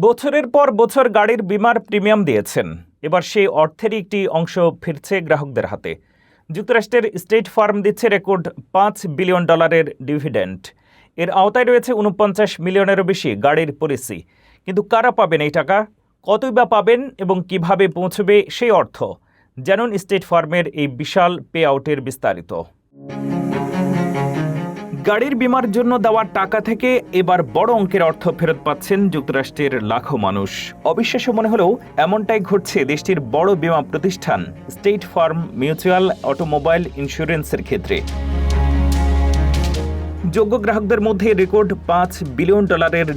বছরের পর বছর গাড়ির বিমার প্রিমিয়াম দিয়েছেন, এবার সেই অর্থেরই একটি অংশ ফিরছে গ্রাহকদের হাতে। যুক্তরাষ্ট্রের স্টেট ফার্ম দিচ্ছে রেকর্ড $5 বিলিয়ন ডিভিডেন্ড। এর আওতায় রয়েছে 49 মিলিয়নেরও বেশি গাড়ির পলিসি। কিন্তু কারা পাবেন এই টাকা, কতই বা পাবেন এবং কিভাবে পৌঁছবে সেই অর্থ? জানুন স্টেট ফার্মের এই বিশাল পে আউটের বিস্তারিত। গাড়ির বিমার জন্য দেওয়া টাকা থেকে এবার বড় অঙ্কের অর্থ ফেরত পাচ্ছেন যুক্তরাষ্ট্রের লাখো মানুষ। অবিশ্বাস্য মনে হলেও এমনটাই ঘটছে দেশটির বড় বীমা প্রতিষ্ঠান স্টেট ফার্ম মিউচুয়াল অটোমোবাইল ইন্স্যুরেন্সের ক্ষেত্রে। যোগ্য গ্রাহকদের মধ্যে রেকর্ড $5 বিলিয়ন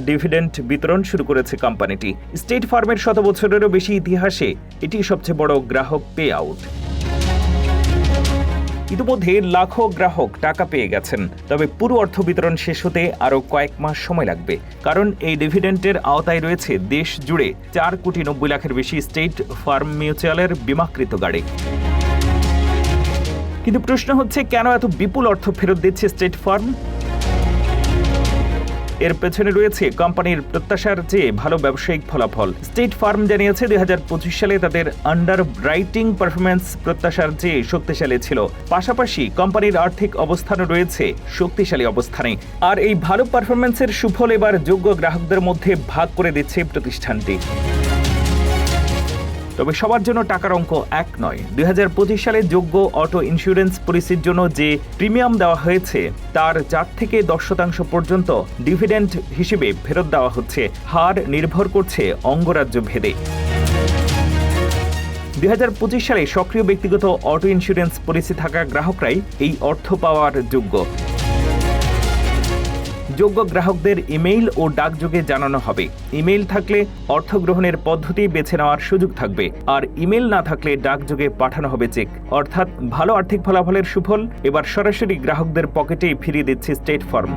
ডিভিডেন্ড বিতরণ শুরু করেছে কোম্পানিটি। স্টেট ফার্মের 100 বছরেরও বেশি ইতিহাসে এটি সবচেয়ে বড় গ্রাহক পে আউট। ইতিমধ্যে লাখো গ্রাহক টাকা পেয়ে গেছেন, তবে পুরো অর্থ বিতরণ শেষ হতে আরও কয়েক মাস সময় লাগবে, কারণ এই ডিভিডেন্ডের আওতায় রয়েছে দেশ জুড়ে 4,90,00,000-এর বেশি স্টেট ফার্ম মিউচুয়ালের বিমাকৃত গাড়ি। কিন্তু প্রশ্ন হচ্ছে, কেন এত বিপুল অর্থ ফেরত দিচ্ছে স্টেট ফার্ম? এর পেছনে রয়েছে কোম্পানির প্রত্যাশার চেয়ে ভালো ব্যবসায়িক ফলাফল। স্টেট ফার্ম জানিয়েছে 2025 সালে তাদের আন্ডাররাইটিং পারফরম্যান্স প্রত্যাশার চেয়ে শক্তিশালী ছিল। পাশাপাশি কোম্পানির আর্থিক অবস্থানও রয়েছে শক্তিশালী অবস্থানে। আর এই ভালো পারফরম্যান্সের সুফল এবার যোগ্য গ্রাহকদের মধ্যে ভাগ করে দিচ্ছে প্রতিষ্ঠানটি। তবে সবার জন্য টাকার অঙ্ক এক নয়। 2025 সালে যোগ্য অটো ইন্স্যুরেন্স পলিসির জন্য যে প্রিমিয়াম দেওয়া হয়েছে তার 4 থেকে 10% পর্যন্ত ডিভিডেন্ড হিসেবে ফেরত দেওয়া হচ্ছে। হার নির্ভর করছে অঙ্গরাজ্য ভেদে। 2025 সালে সক্রিয় ব্যক্তিগত অটো ইন্স্যুরেন্স পলিসি থাকা গ্রাহকরাই এই অর্থ পাওয়ার যোগ্য। যোগ্য গ্রাহকদের ইমেইল ও ডাকযোগে জানানো হবে। ইমেইল থাকলে অর্থ গ্রহণের পদ্ধতি বেছে নেওয়ার সুযোগ থাকবে, আর ইমেইল না থাকলে ডাকযোগে পাঠানো হবে চেক। অর্থাৎ ভালো আর্থিক ফলাফলের সুফল এবার সরাসরি গ্রাহকদের পকেটেই ফিরিয়ে দিচ্ছে স্টেট ফার্ম।